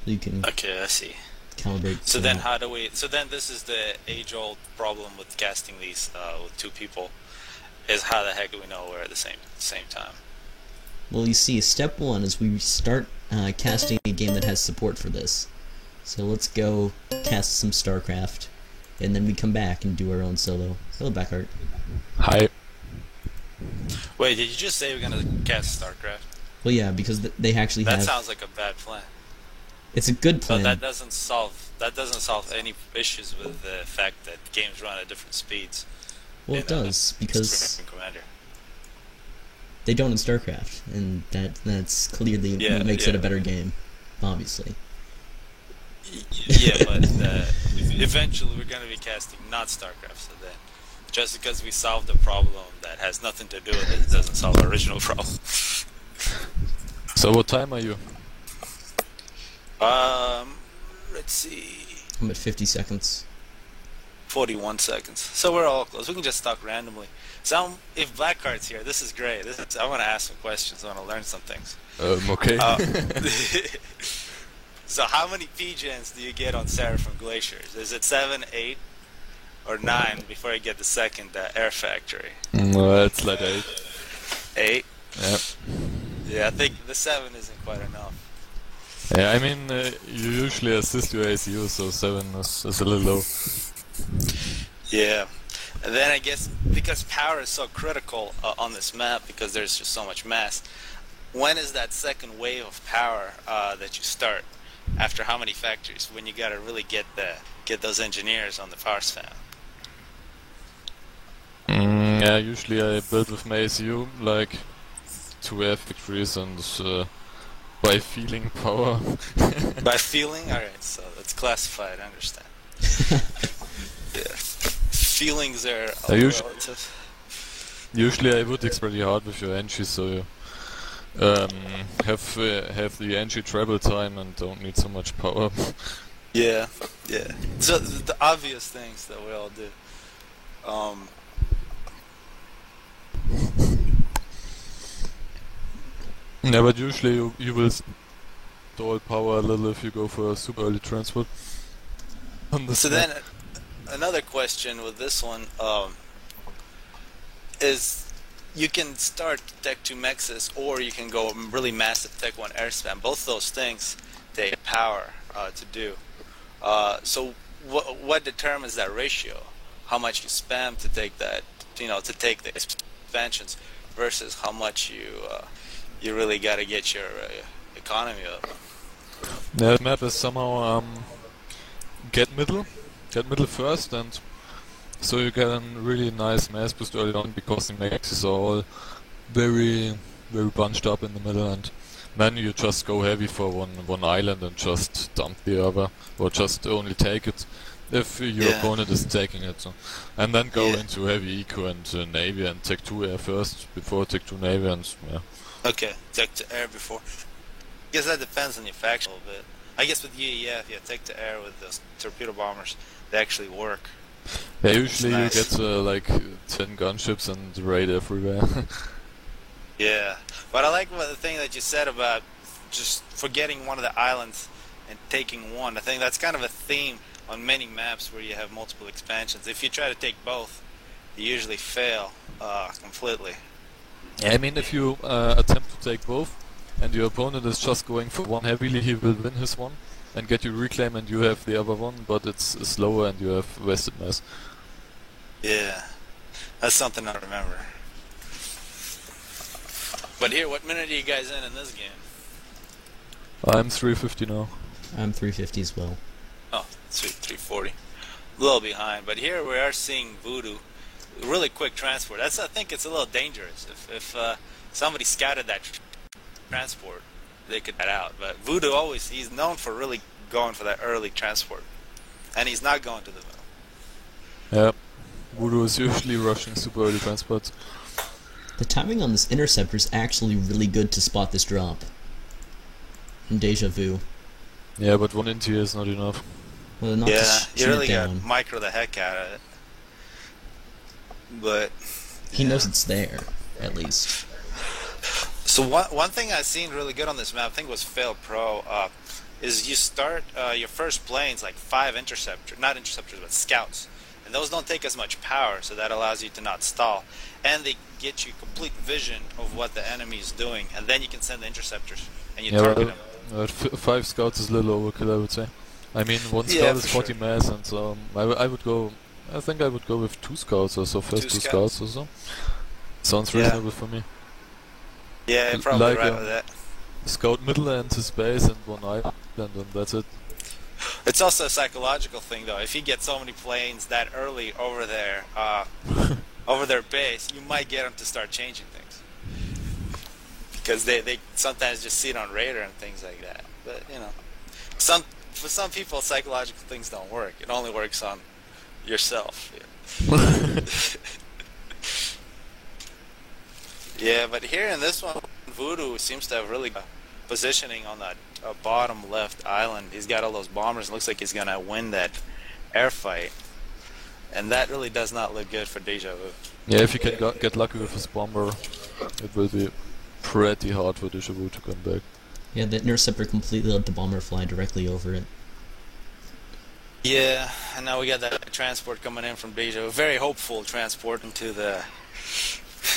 so you can Okay, I see. calibrate. So then how do we... So then this is the age-old problem with casting these with two people, is how the heck do we know we're at the same time? Well, you see, step one is we start casting a game that has support for this. So let's go cast some StarCraft, and then we come back and do our own solo. Hello, Backheart. Hi. Wait, did you just say we're gonna cast StarCraft? Well, yeah, because they actually That have... sounds like a bad plan. It's a good plan. But that doesn't solve any issues with the fact that games run at different speeds. Well, it does, because Commander. they don't in StarCraft, and that's clearly what makes it a better game, obviously. Yeah, but eventually we're going to be casting not StarCraft, so then just because we solved a problem that has nothing to do with it doesn't solve the original problem. So what time are you? Let's see, I'm at 50 seconds. 41 seconds. So we're all close. We can just talk randomly. So if Blackheart's here, this is great. I want to ask some questions. I want to learn some things. Okay. So how many P-gens do you get on Seraphim Glaciers? Is it 7, 8, or 9 before you get the second Air Factory? No, it's like 8. 8? Yeah. Yeah, I think the 7 isn't quite enough. Yeah, I mean, you usually assist your ACU, so 7 is a little low. Yeah. And then I guess because power is so critical on this map, because there's just so much mass, when is that second wave of power that you start? After how many factories? When you gotta really get those engineers on the power span? Yeah, usually I build with my ACU, like 2 air factories and by feeling power. By feeling? Alright, so that's classified, I understand. Yeah. Feelings are relative. Usually I would X pretty hard with your entry, so you have the entry travel time and don't need so much power. Yeah, yeah. So the obvious things that we all do. Yeah, but usually you will stall power a little if you go for a super early transport. So then, another question with this one is, you can start Tech 2 Mexus, or you can go really massive Tech 1 air spam. Both those things take power to do. So what determines that ratio? How much you spam to take that, to take the expansions, versus how much you really got to get your economy up. Yeah, the map is somehow get middle first, and so you get a really nice mass boost early on because the maxes are all very bunched up in the middle, and then you just go heavy for one island and just dump the other, or just only take it if your opponent is taking it, so. And then go into heavy eco and navy and Tech 2 air first before Tech 2 navy, and yeah. Okay, Tech to air before. I guess that depends on your faction a little bit. I guess with UEF, Tech to air with the torpedo bombers, they actually work. Yeah, usually you get like 10 gunships and raid everywhere. Yeah, but I like the thing that you said about just forgetting one of the islands and taking one. I think that's kind of a theme on many maps where you have multiple expansions. If you try to take both, you usually fail completely. Yeah, I mean, if you attempt to take both, and your opponent is just going for one heavily, he will win his one and get you reclaim, and you have the other one, but it's slower and you have wasted mass. Yeah, that's something I remember. But here, what minute are you guys in this game? I'm 350 now. I'm 350 as well. Oh, sweet, 340. A little behind, but here we are seeing Voodoo. Really quick transport. I think it's a little dangerous. If somebody scouted that transport, they could get out. But Voodoo he's known for really going for that early transport. And he's not going to the middle. Yeah. Voodoo is usually rushing super early transports. The timing on this interceptor is actually really good to spot this drop. In Deja Vu. Yeah, but one inti is not enough. Well, not you really got to micro the heck out of it. But he knows it's there, at least. So one thing I've seen really good on this map, I think, was Fail Pro. is you start your first planes like 5 interceptors, not interceptors, but scouts. And those don't take as much power, so that allows you to not stall. And they get you complete vision of what the enemy is doing, and then you can send the interceptors, and you Yeah, target well, them. 5 scouts is a little overkill, I would say. I mean, 1 Yeah, scout is for 40 sure. mass, and so I would go. I think I would go with 2 scouts or so. First 2 scouts. scouts or so. Sounds Yeah. reasonable for me. Yeah, you're probably Like, right with that. Scout middle and to space and 1 island, and that's it. It's also a psychological thing, though. If you get so many planes that early over there, over their base, you might get them to start changing things. Because they sometimes just see it on radar and things like that. But, you know, for some people, psychological things don't work. It only works on yourself. Yeah. Yeah, but here in this one, Voodoo seems to have really good positioning on that bottom left island. He's got all those bombers. It looks like he's going to win that air fight. And that really does not look good for Deja Vu. Yeah, if you can get lucky with his bomber, it will be pretty hard for Deja Vu to come back. Yeah, the interceptor completely let the bomber fly directly over it. Yeah, and now we got that transport coming in from Deja Vu. Very hopeful transport into the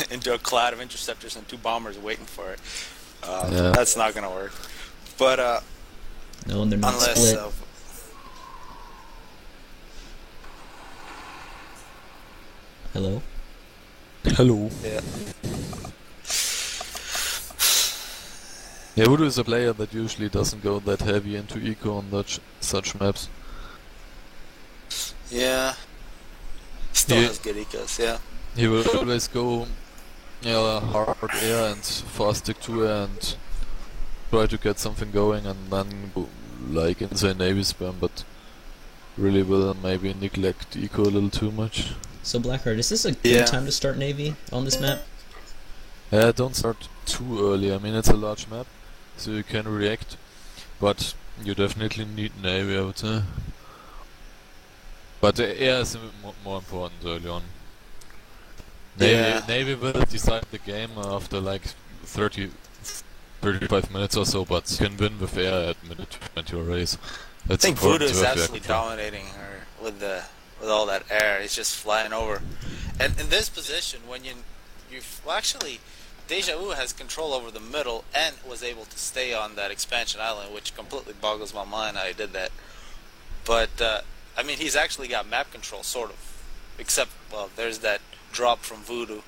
into a cloud of interceptors and 2 bombers waiting for it. Yeah. That's not going to work. But No, and they're not unless split. Hello? Hello. yeah. Yeah, Voodoo is a player that usually doesn't go that heavy into eco on such maps. Yeah. Still Yeah. has good ecos, yeah. He will always go hard air and fast stick to air and try to get something going and then go like insane navy spam, but really will maybe neglect eco a little too much. So Blackheart, is this a good Yeah. time to start Navy on this map? Yeah, don't start too early. I mean, it's a large map, so you can react, but you definitely need navy, I would say. But the air is more important early on. Yeah. Navy will decide the game after like 35 minutes or so, but you can win with air at minute 20 or race. I think Voodoo is have air absolutely control. dominating her with all that air. It's just flying over. And in this position, when well, actually, Deja Vu has control over the middle and was able to stay on that expansion island, which completely boggles my mind how he did that. But I mean, he's actually got map control, sort of. Except, well, there's that drop from Voodoo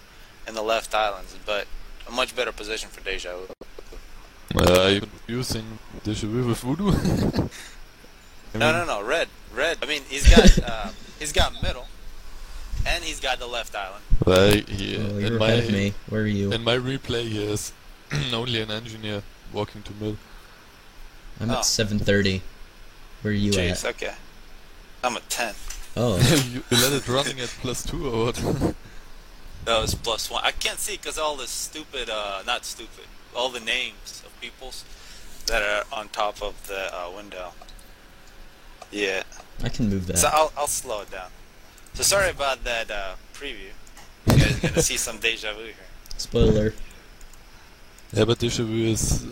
in the left islands, but a much better position for Deja Vu. Are you confusing Deja Vu with Voodoo? I mean, No, red. I mean, he's got middle, and he's got the left island. Well, Oh, you're ahead of me. Where are you? in my replay, he is only an engineer walking to mid. I'm Oh. at 7:30. Where are you Jeez, at? okay. I'm a 10. Oh, you let it running at +2 or what? No, it's +1. I can't see because all the stupid, not stupid, all the names of peoples that are on top of the window. Yeah. I can move that. So I'll slow it down. So sorry about that preview. You guys are gonna see some Deja Vu here. Spoiler. Yeah, but Deja Vu is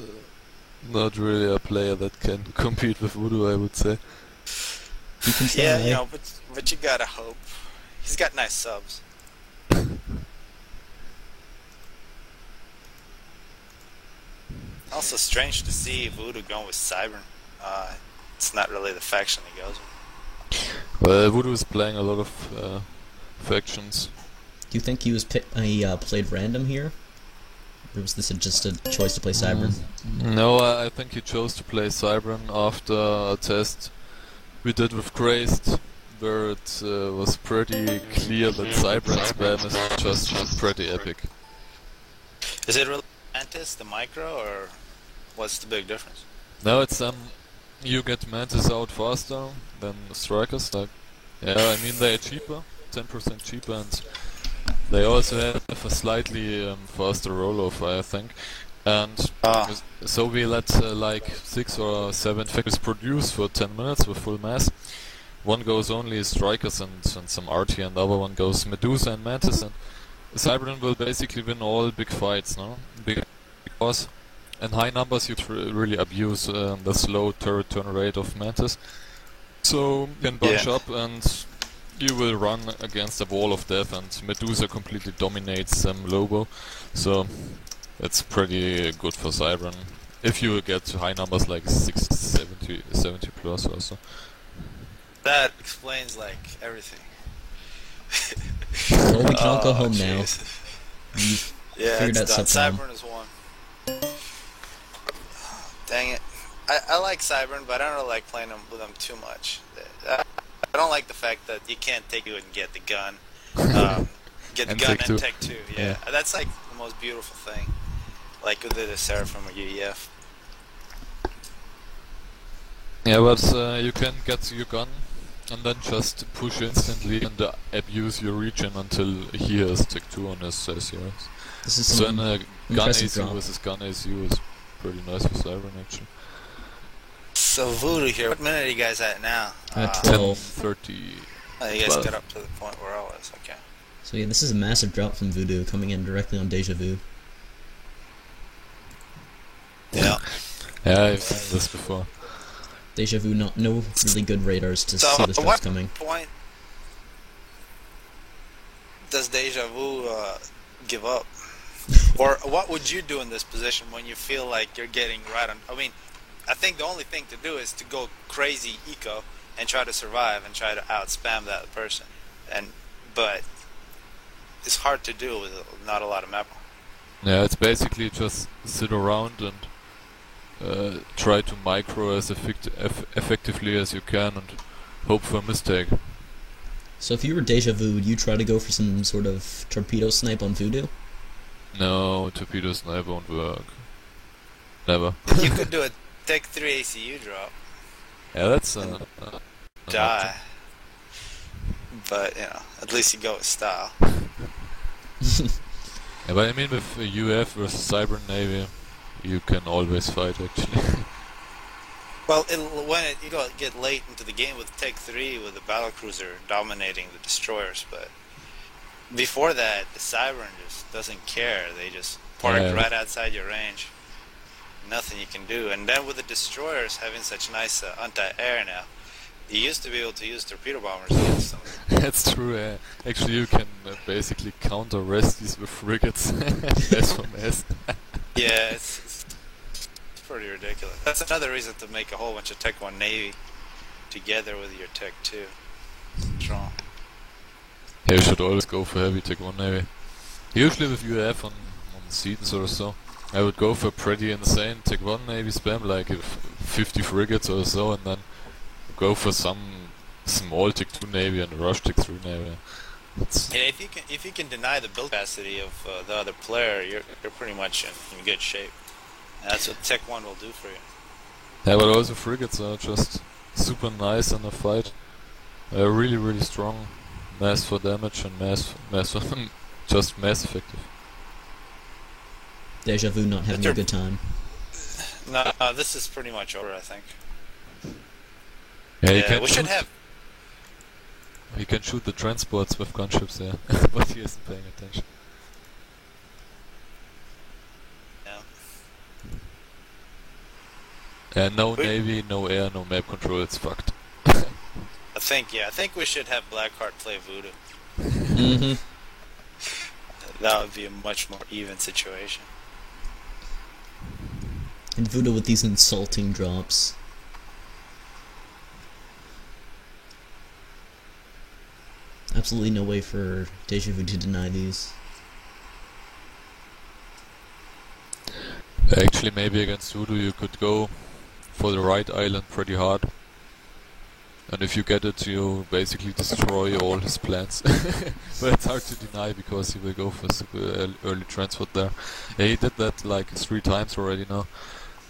not really a player that can compete with Voodoo, I would say. You can try. Yeah, you know, but you gotta hope. He's got nice subs. Also strange to see Voodoo going with Cybern. It's not really the faction he goes with. Well, Voodoo is playing a lot of factions. Do you think he played random here? Or was this just a choice to play Cybern? No, I think he chose to play Cybern after a test we did with Crazed, where it was pretty clear that Cybern spam is just pretty epic. Is it really Mantis, the micro, or what's the big difference? Now it's you get Mantis out faster than Strikers. Like, yeah, I mean they are cheaper, 10% cheaper, and they also have a slightly faster roll-off, I think. And so we let like 6 or 7 factories produce for 10 minutes with full mass. One goes only Strikers and some RT, and the other one goes Medusa and Mantis. And Cybern will basically win all big fights, no? Because in high numbers you really abuse the slow turret turn rate of Mantis. So you can bunch up and you will run against a wall of death, and Medusa completely dominates Lobo. So it's pretty good for Siren if you get to high numbers like 60, 70 plus or so. That explains like everything. Well, we can all go home now. jeez. We've Yeah, figured it's out done. Subprime. Cybern is one. Dang it. I like Cybern, but I don't really like playing with them too much. I don't like the fact that you can't take it and get the gun. Get the And gun take and two. take two. Yeah. That's like the most beautiful thing. Like with the Seraphim or UEF. Yeah, but you can get your gun and then just push instantly and abuse your region until he has tick 2 on his SCRs. This is So some in a gun impressive ACU drop. versus gun ACU is pretty nice for Siren actually. So Voodoo here. What minute are you guys at now? 12. 10:30. You guys 12. got up to the point where I was. Okay. So yeah, this is a massive drop from Voodoo coming in directly on Deja Vu. Yeah. Yeah, I've seen this before. Deja Vu, no really good radars to So see this at drop's what coming. point does Deja Vu give up? Or what would you do in this position when you feel like you're getting right on? I mean, I think the only thing to do is to go crazy eco and try to survive and try to outspam that person. But it's hard to do with not a lot of map. Yeah, it's basically just sit around and try to micro as effectively as you can and hope for a mistake. So if you were Deja Vu, would you try to go for some sort of torpedo snipe on Voodoo? No, torpedo snipe won't work. Never. You could do a Tech 3 ACU drop, Yeah, that's die. But, at least you go with style. Yeah, but I mean with UF versus Cyber Navy, you can always fight actually. Well, you get late into the game with Tech 3 with the battlecruiser dominating the destroyers, but before that, the Siren just doesn't care. They just park right outside your range. Nothing you can do. And then with the destroyers having such nice anti-air now, you used to be able to use torpedo bombers against them. That's true, yeah. Actually you can basically counter resties with frigates as for mass. Yeah, it's pretty ridiculous. That's another reason to make a whole bunch of Tech 1 Navy together with your Tech 2. Strong. Yeah, you should always go for heavy Tech 1 Navy. Usually with UAF on seasons or so, I would go for pretty insane Tech 1 Navy spam, like 50 frigates or so, and then go for some small Tech 2 Navy and rush Tech 3 Navy. Yeah, if you can deny the build capacity of the other player, you're pretty much in good shape. And that's what Tech 1 will do for you. Yeah, but also frigates are just super nice in a fight. Really, really strong. Mass for damage and mass for just mass effective. Deja Vu not having a good time. No, this is pretty much over, I think. Yeah, Yeah, we should have. He can shoot the transports with gunships there, but he isn't paying attention. Yeah. No navy, no air, no map control. It's fucked. I think we should have Blackheart play Voodoo. Mm-hmm. That would be a much more even situation. And Voodoo with these insulting drops. Absolutely no way for Deja Vu to deny these. Actually, maybe against Voodoo you could go for the right island pretty hard. And if you get it, you basically destroy all his plans. But it's hard to deny because he will go for super early transport there. Yeah, he did that like 3 times already now.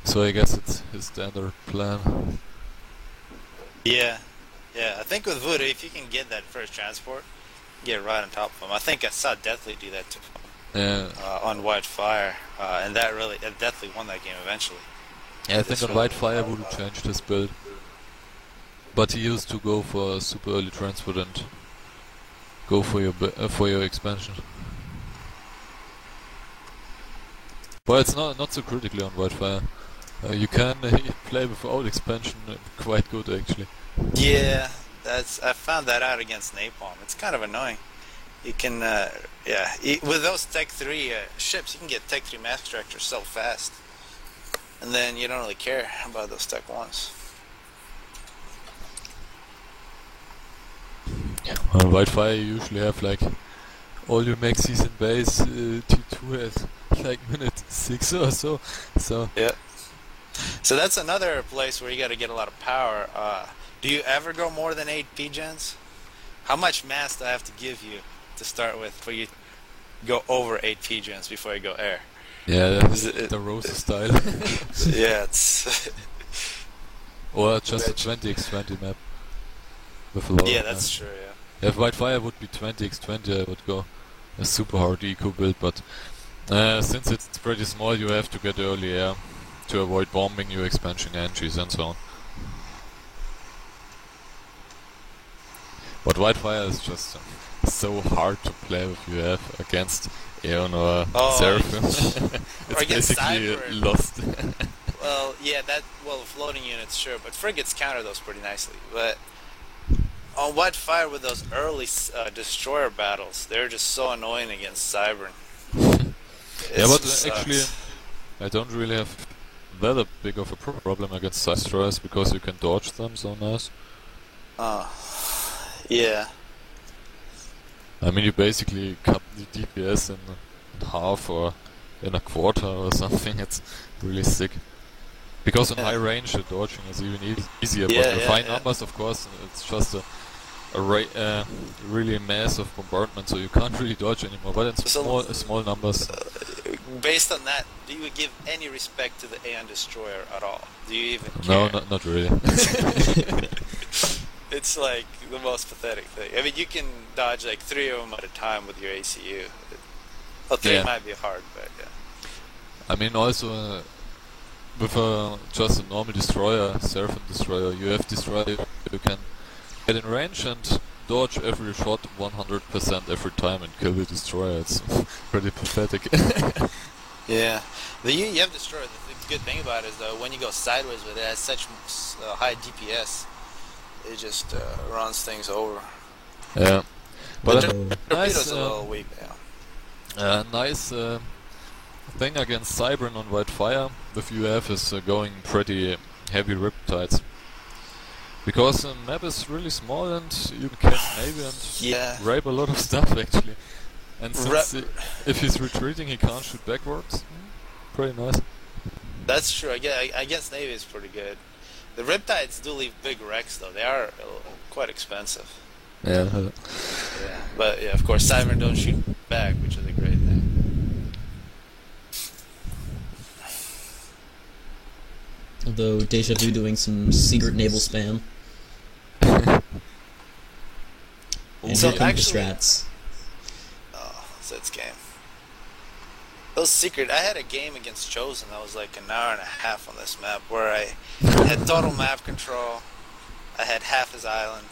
So I guess it's his standard plan. Yeah. I think with Voodoo, if you can get that first transport, get right on top of him. I think I saw Deathly do that to him on White Fire, and that Deathly won that game eventually. Yeah, I think on White Fire Voodoo changed his build. But he used to go for super early transport and go for your expansion. But it's not so critically on Whitefire. You can play without expansion quite good actually. Yeah, I found that out against Napalm. It's kind of annoying. You can, with those Tech 3 ships, you can get Tech 3 mass extractors so fast. And then you don't really care about those Tech 1s. On Whitefire you usually have like all your maxis in base, T2 at like minute 6 or so. So yeah. So that's another place where you got to get a lot of power. Do you ever go more than 8 P-gens? How much mass do I have to give you to start with for you to go over 8 P-gens before you go air? yeah, that's the Rosa style. Yeah, it's... Or just a 20x20 map with a lot yeah, of that's mass. true, yeah. If Whitefire would be 20x20 I would go a super hard eco build, but since it's pretty small you have to get early air to avoid bombing your expansion entries and so on. But Whitefire is just so hard to play with UF against Aeon or Seraphim. It's against basically Cybern. lost. Well, yeah, floating units, sure, but frigates counter those pretty nicely. But on Whitefire with those early destroyer battles, they're just so annoying against Cybern. Yeah, but actually I don't really have that a big of a problem against side destroyers because you can dodge them so nice. Yeah. I mean you basically cut the DPS in half or in a quarter or something. It's really sick. Because in high range the dodging is even easier, but with high numbers of course it's just a really massive bombardment, so you can't really dodge anymore. But in small numbers. Based on that, do you give any respect to the Aeon Destroyer at all? Do you even No, care? not really. It's like the most pathetic thing. I mean, you can dodge like 3 of them at a time with your ACU. Well, 3 might be hard, but yeah. I mean, also with just a normal destroyer, Seraphim destroyer, UF destroyer, you can get in range and dodge every shot 100% every time and kill the destroyer. It's pretty pathetic. Yeah. The UF destroyer, the good thing about it is though, when you go sideways with it, it has such high DPS. It just runs things over. Yeah. But Torpedo's a little weak, yeah. Nice thing against Cybern on Whitefire with UF is going pretty heavy riptides. Because the map is really small and you can maybe rape a lot of stuff actually. And since if he's retreating he can't shoot backwards. Pretty nice. That's true. I guess Navy is pretty good. The Riptides do leave big wrecks though. They are quite expensive. Yeah. But yeah, of course Cybern don't shoot back, which is a great thing. Although Deja Vu doing some secret naval spam. And So here come the actually- strats. Oh, Zed's game. Those secret. I had a game against Chosen that was like an hour and a half on this map where I had total map control. I had half his island,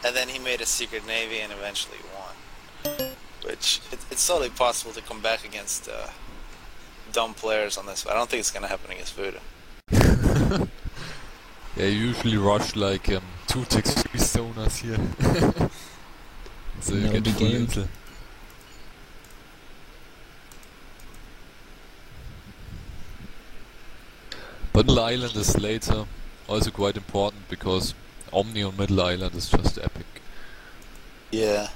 and then he made a secret navy and eventually won. Which it's totally possible to come back against dumb players on this, but I don't think it's gonna happen against Voodoo. Yeah, you usually rush like 2 Tech 3 stoners here. So you No get big full game. intel. But Middle Island is later also quite important because Omni on Middle Island is just epic. Yeah.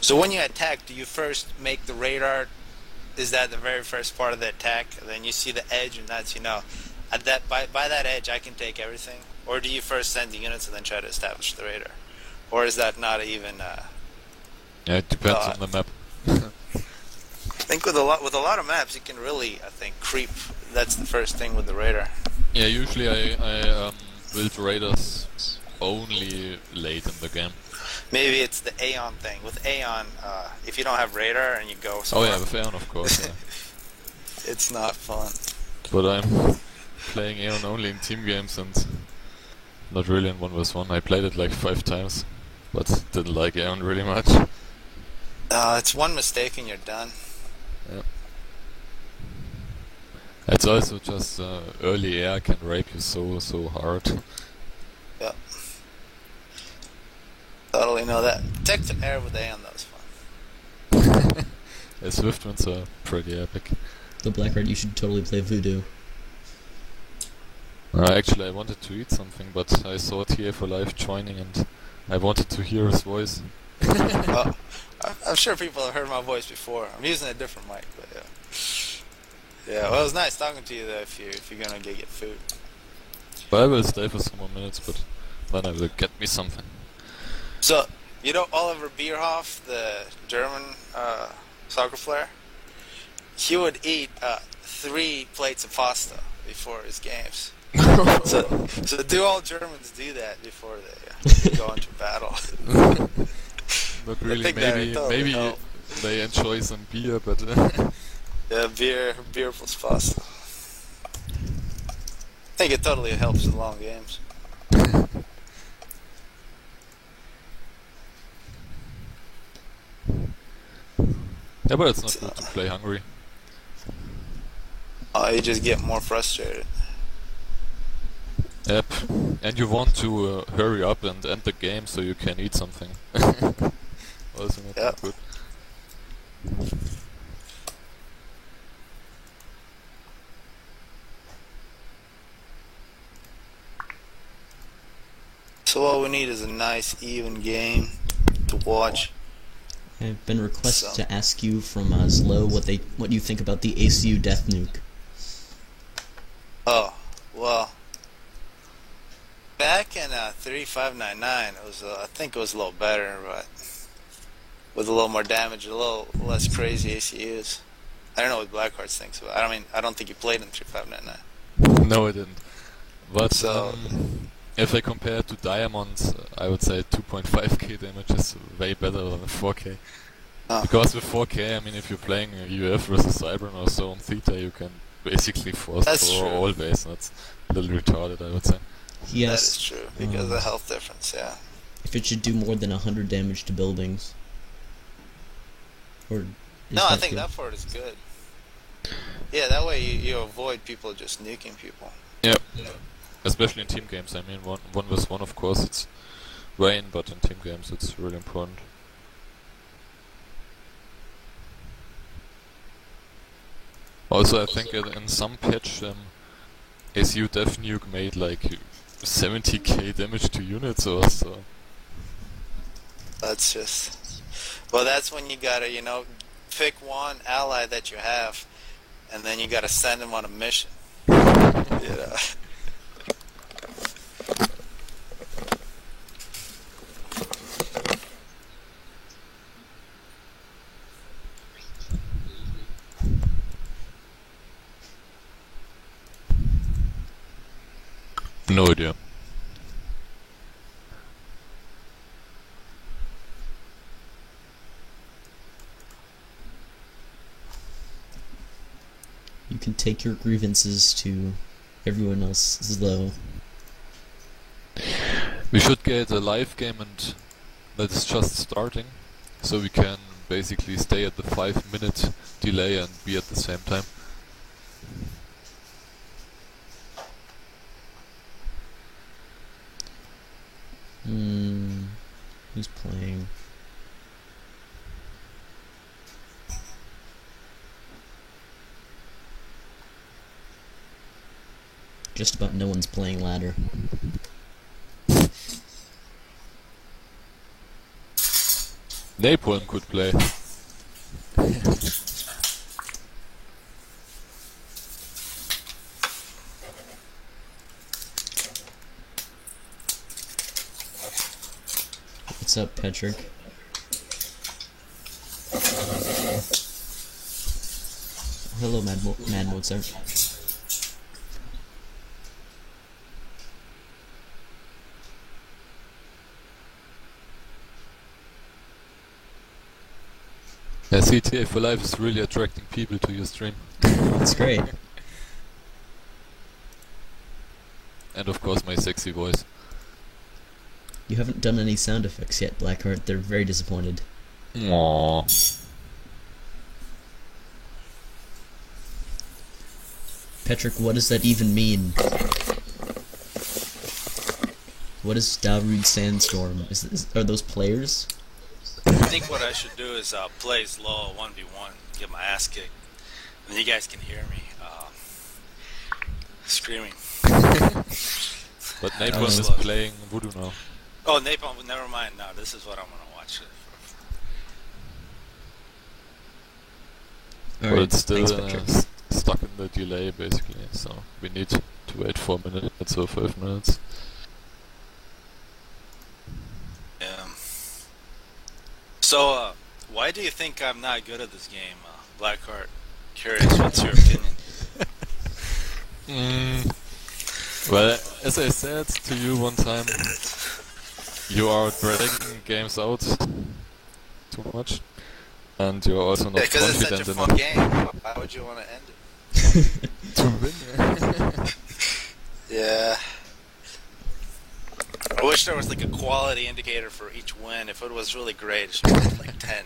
So when you attack, do you first make the radar? Is that the very first part of the attack? And then you see the edge, and that's at that by that edge I can take everything. Or do you first send the units and then try to establish the radar? Or is that not even? Yeah, it depends on the map. I think with a lot of maps you can really creep. That's the first thing with the radar. Yeah, usually I build radars only late in the game. Maybe it's the Aeon thing. With Aeon, if you don't have radar and you go Oh somewhere, yeah, with Aeon of course. Yeah. it's not fun. But I'm playing Aeon only in team games and not really in 1v1. I played it like 5 times, but didn't like Aeon really much. It's one mistake and you're done. It's also just early air can rape you so hard. Yeah. Totally know that. Tech to air with AM, that was fun. Yeah, Swift ones are pretty epic. The Blackheart, you should totally play Voodoo. Actually, I wanted to eat something, but I saw TA for Life joining, and I wanted to hear his voice. Well, I'm sure people have heard my voice before. I'm using a different mic, but yeah. Yeah, well, it was nice talking to you though. If you're gonna get food. But I will stay for some more minutes, but then I will get me something. So you know Oliver Bierhoff, the German soccer player. He would eat 3 plates of pasta before his games. So do all Germans do that before they go into battle? Not really. think that Maybe totally maybe help. they enjoy some beer, but Yeah, beer plus pasta. I think it totally helps in long games. yeah, but it's not good to play hungry. You just get more frustrated. Yep, and you want to hurry up and end the game so you can eat something. Also not Yep. good. So all we need is a nice, even game to watch. I've been requested So- to ask you from Zlo what you think about the ACU Death Nuke. Oh, well, back in 3599, it was I think it was a little better, but with a little more damage, a little less crazy ACUs. I don't know what Blackhearts thinks about. I don't think you played in 3599. No, I didn't. But So- if I compare it to Diamonds, I would say 2.5k damage is way better than 4k. Oh. Because with 4k, I mean, if you're playing UF versus Cybran or so on Theta, you can basically force That's throw true. always. That's a little retarded, I would say. He That is asked true, because of the health difference, yeah. if it should do more than 100 damage to buildings. Or is No, I that think good? that part is good. Yeah, that way you avoid people just nuking people. Yep. Especially in team games. I mean, one versus one, of course, it's vain, but in team games, it's really important. Also, I think in some patch, ACU Death Nuke made like 70k damage to units or so. That's just... Well, that's when you gotta, pick one ally that you have, and then you gotta send him on a mission. You know? No idea. You can take your grievances to everyone else, Zlo. We should get a live game and that is just starting, so we can basically stay at the 5-minute delay and be at the same time. Who's playing? Just about no one's playing ladder. Napalm could play. What's up, Patrick? Hello, Mad Mozart. Yeah, CTA for Life is really attracting people to your stream. That's great. And of course my sexy voice. You haven't done any sound effects yet, Blackheart. They're very disappointed. Aww. Patrick, what does that even mean? What is Darude Sandstorm? Are those players? I think what I should do is play slow 1v1, get my ass kicked, and you guys can hear me screaming. But Napalm is know. playing Voodoo now. Oh, Napalm, never mind. No, this is what I'm gonna watch. But Alright, it's still thanks, Patrick. stuck in the delay, basically, so we need to wait 4 minutes or 5 minutes. So, why do you think I'm not good at this game, Blackheart? Curious, what's your opinion? Well, as I said to you one time, you are dragging games out too much, and you're also not Because it's such a confident fun enough game. Why would you want to end it? to win. Yeah. I wish there was like a quality indicator for each win. If it was really great, it should be like 10.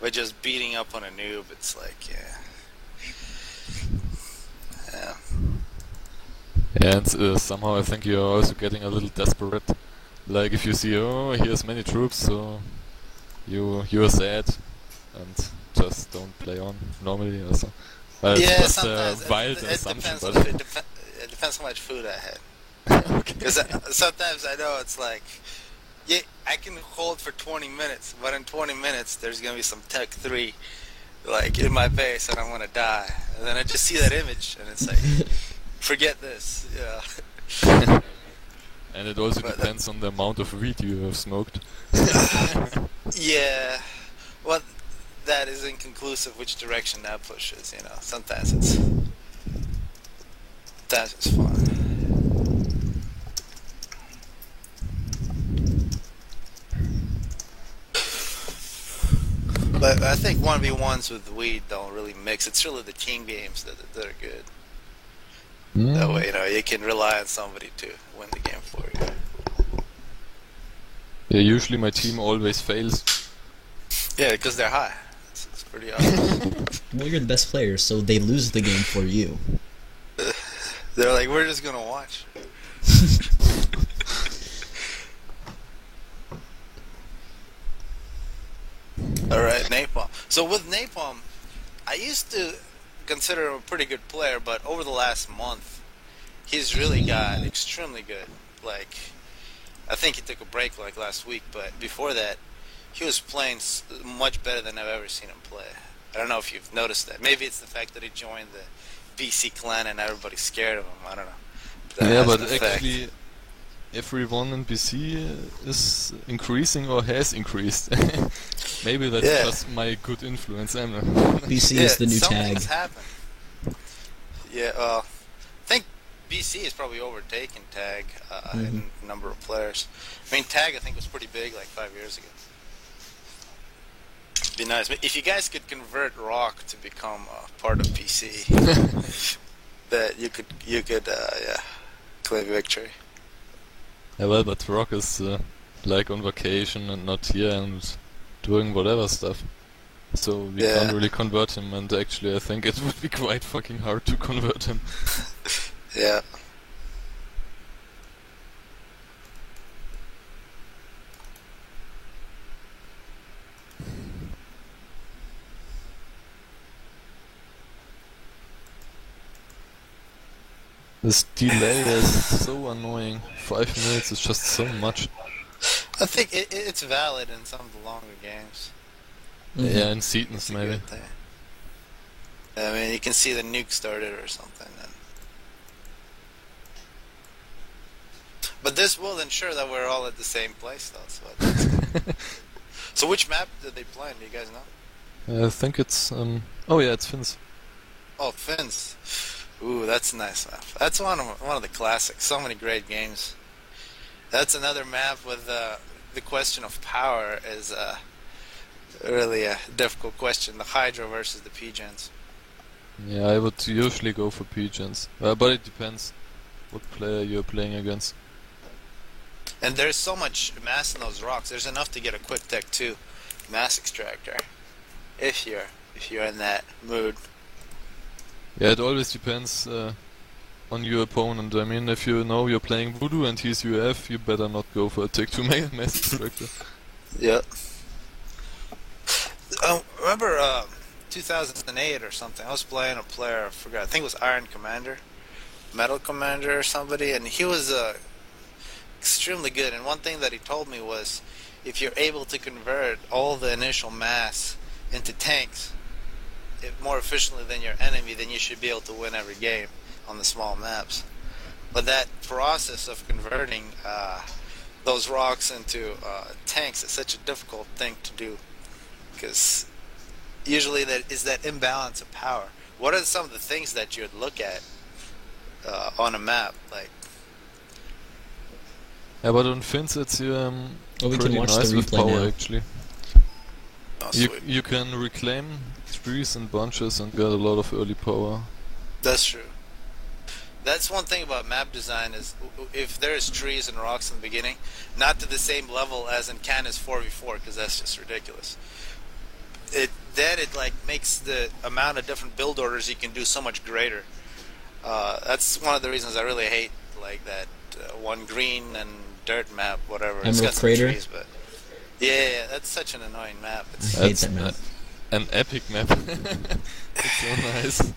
But just beating up on a noob, it's like, yeah. And somehow I think you're also getting a little desperate. Like if you see, oh, here's many troops, so you're sad and just don't play on normally. Also, Yeah, it's just sometimes. a wild It assumption, depends, but it depends how much food I had. okay. Because sometimes I know it's like, yeah, I can hold for 20 minutes, but in 20 minutes there's going to be some Tech 3 like in my face and I'm going to die. And then I just see that image and it's like, forget this. Yeah. And it also But depends on the amount of weed you have smoked. Yeah. Well, that is inconclusive which direction that pushes, you know. Sometimes it's fun. But I think 1v1s with weed don't really mix. It's really the team games that are good. That way, you know, you can rely on somebody to win the game for you. Yeah, usually my team always fails. Yeah, because they're high. It's pretty awesome. Well, you're the best player, so they lose the game for you. They're like, we're just gonna watch. Alright, Napalm. So with Napalm, I used to consider him a pretty good player, but over the last month, he's really got extremely good. Like, I think he took a break like last week, but before that, he was playing much better than I've ever seen him play. I don't know if you've noticed that. Maybe it's the fact that he joined the BC clan and everybody's scared of him. I don't know. That Yeah, has but an effect. actually, everyone in BC is increasing or has increased. Maybe that's Yeah. just my good influence. I don't know. BC is the new some tag. things happen. Yeah, I think BC is probably overtaken Tag in number of players. I mean, Tag I think was pretty big like 5 years ago. Be nice if you guys could convert Rock to become part of BC. That you could claim victory. Yeah, well, but Rock is like on vacation and not here and doing whatever stuff. So we Yeah. can't really convert him, and actually I think it would be quite fucking hard to convert him. Yeah. This delay is so annoying. 5 minutes is just so much. I think it's valid in some of the longer games. Yeah, in It's Seatons a maybe. good thing. I mean, you can see the nuke started or something. But this will ensure that we're all at the same place, though. So, that's good. So which map did they play? Do you guys know? I think it's oh yeah, it's Finns. Oh, Finns. Ooh, that's a nice map. That's one of the classics. So many great games. That's another map with the question of power is really a difficult question. The Hydra versus the P-Gens. Yeah, I would usually go for Pigeons. But it depends what player you're playing against. And there's so much mass in those rocks. There's enough to get a quick tech 2 mass extractor. If you're in that mood. Yeah, it always depends on your opponent. I mean, if you know you're playing Voodoo and he's UF, you better not go for a Tech 2 Mass Extractor. Yeah. Remember 2008 or something, I was playing a player, I forgot, I think it was Iron Commander, Metal Commander or somebody, and he was extremely good. And one thing that he told me was, if you're able to convert all the initial mass into tanks more efficiently than your enemy, then you should be able to win every game on the small maps. But that process of converting those rocks into tanks is such a difficult thing to do, because usually that is that imbalance of power. What are some of the things that you would look at on a map? Like, Yeah, but on Fins it's Well, we pretty can watch nice the with replay power now. actually. oh, You sweet. you can reclaim trees and bunches and get a lot of early power. That's true. That's one thing about map design, is if there's trees and rocks in the beginning, not to the same level as in Canis 4v4, because that's just ridiculous. Then it like makes the amount of different build orders you can do so much greater. That's one of the reasons I really hate like that one green and dirt map, whatever. It's Emerald got some Crater? trees, but yeah, that's such an annoying map. I It's, hate That's that map. an epic map. It's so nice.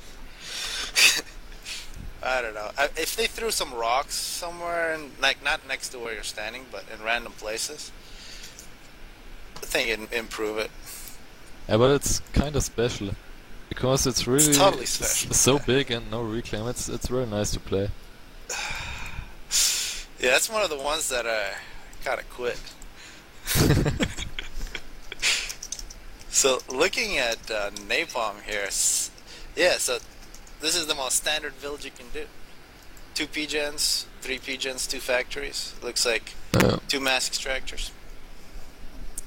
I don't know. If they threw some rocks somewhere, and like not next to where you're standing, but in random places, I think it'd improve it. Yeah, but it's kind of special because it's really totally special, so yeah. big and no reclaim. It's very nice to play. Yeah, that's one of the ones that I kind of quit. So looking at Napalm here, yeah, so this is the most standard build you can do. 2 P-gens, 3 P-gens, 2 factories. Looks like 2 mass extractors.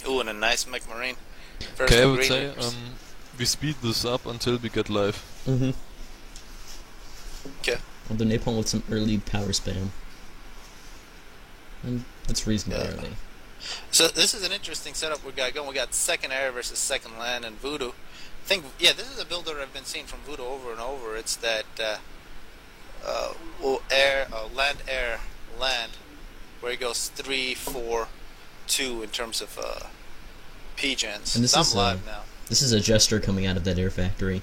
Ooh, and a nice mech marine. First Okay, I would say ingredient. we speed this up until we get live. Mm-hmm. Okay. Although Napalm with some early power spam. And that's reasonably Yeah. early. So this is an interesting setup we got going. We got second air versus second land and Voodoo. I think, yeah, this is a builder I've been seeing from Voodoo over and over. It's that land, air, land, where he goes 3, 4, 2 in terms of P-gens. And this So is, I'm live now. This is a Jester coming out of that air factory.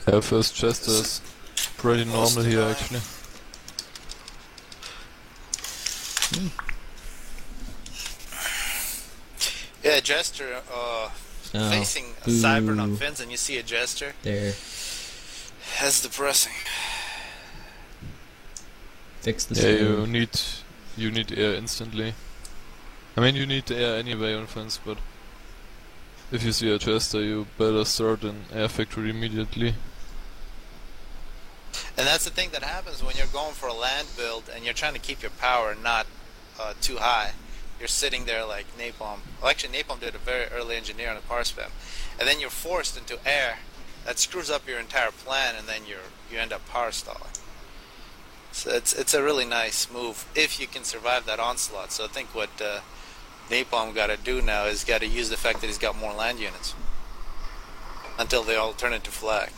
Yeah, first chest is pretty Most normal of here the actually. Yeah, Jester facing a Cybern on Fins, and you see a Jester. There. That's depressing. Fix the Yeah, sword. you need air instantly. I mean, you need air anyway on fence, but if you see a Chester, you better start an air factory immediately. And that's the thing that happens when you're going for a land build and you're trying to keep your power not too high. You're sitting there like Napalm. Well, actually, Napalm did a very early engineer on the power spam. And then you're forced into air. That screws up your entire plan, and then you end up power stalling. So it's a really nice move if you can survive that onslaught. So I think what Napalm got to do now is got to use the fact that he's got more land units until they all turn into flag.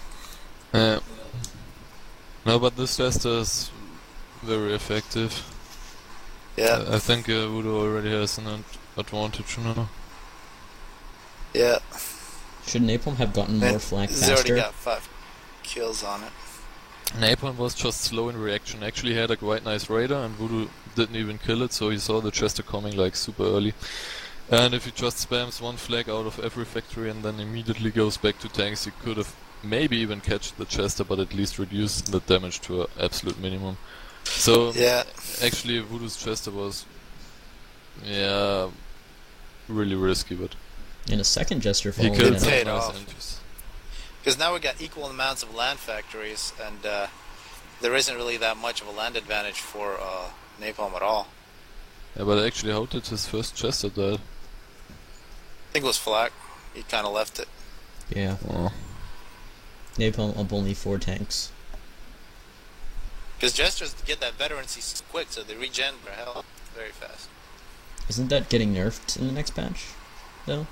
No, but this Chester is very effective. Yeah, I think Voodoo already has an advantage now. yeah. Should Napalm have gotten more flak He's already faster? got 5 kills on it. Napalm was just slow in reaction. Actually, he had a quite nice radar, and Voodoo didn't even kill it, so he saw the Chester coming like super early. And if he just spams one flag out of every factory and then immediately goes back to tanks, he could have maybe even catch the Chester, but at least reduce the damage to an absolute minimum. So Yeah, actually, Voodoo's Chester was, yeah, really risky, but And a second Jester he following killed it some up. paid nice off. entries. because now we got equal amounts of land factories, and there isn't really that much of a land advantage for Napalm at all. Yeah, but actually, how did his first Chester die? I think it was Flak. He kind of left it. Yeah. Oh. Napalm up only 4 tanks. Because Jesters get that veterancy quick, so they regen their health very fast. Isn't that getting nerfed in the next patch? No?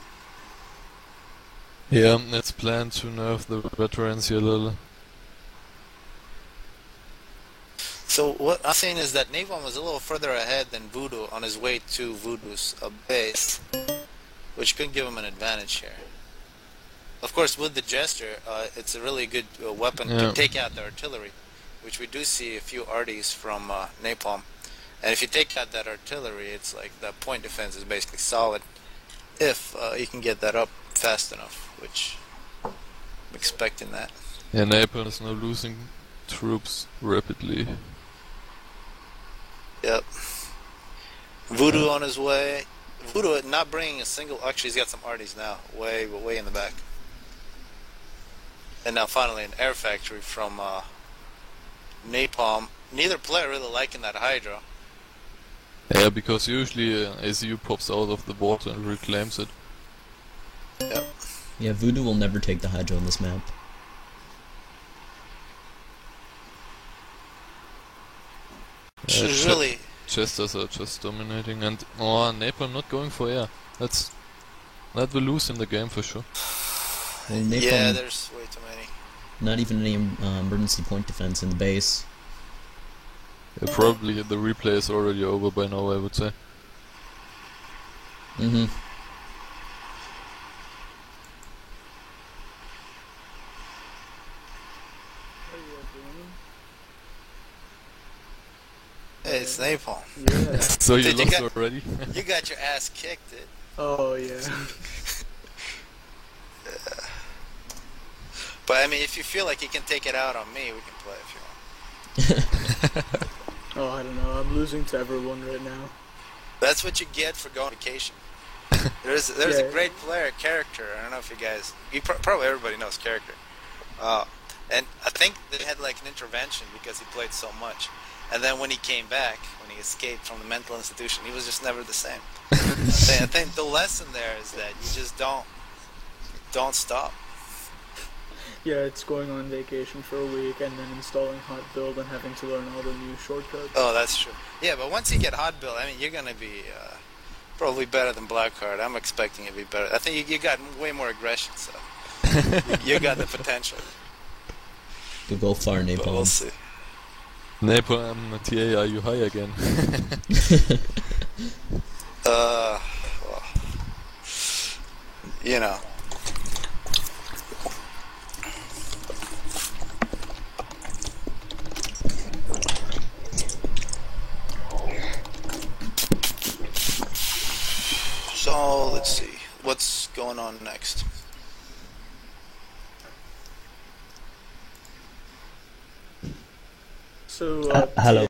Yeah, it's planned to nerf the veterans here a little. So what I'm saying is that Napalm was a little further ahead than Voodoo on his way to Voodoo's base, which could give him an advantage here. Of course, with the Jester, it's a really good weapon to Yeah. take out the artillery, which we do see a few arties from Napalm. And if you take out that artillery, it's like the point defense is basically solid if you can get that up fast enough, which I'm expecting that. Yeah, Napalm is now losing troops rapidly. Yep. Voodoo on his way. Voodoo not bringing a single. Actually, he's got some arties now, way in the back. And now finally an air factory from Napalm. Neither player really liking that Hydra. Yeah, because usually ACU pops out of the water and reclaims it. Yep. Yeah, Voodoo will never take the Hydra on this map. She's really. Chesters are just dominating, and Napalm not going for air. That will lose him the game for sure. Well, Napalm, Yeah, there's way too many. not even any emergency point defense in the base. Probably the replay is already over by now, I would say. Mm-hmm. Hey, it's Napalm. Yeah. So you Did you lost get- already? You got your ass kicked, dude. Oh yeah. But I mean, if you feel like you can take it out on me, we can play if you want. Oh, I don't know. I'm losing to everyone right now. That's what you get for going on vacation. There's Yeah. a great player, character. I don't know if you guys, probably everybody knows character. And I think they had like an intervention because he played so much. And then when he came back, when he escaped from the mental institution, he was just never the same. I think the lesson there is that you just don't stop. Yeah, it's going on vacation for a week and then installing hot build and having to learn all the new shortcuts. Oh, that's true. Yeah, but once you get hot build, I mean, you're gonna be probably better than Blackheart. I'm expecting you to be better. I think you got way more aggression, so you got the potential. You'll go far, But Napalm. we'll see. Napalm, TA, are you high again? Well, you know. So let's see what's going on next. So, Hello.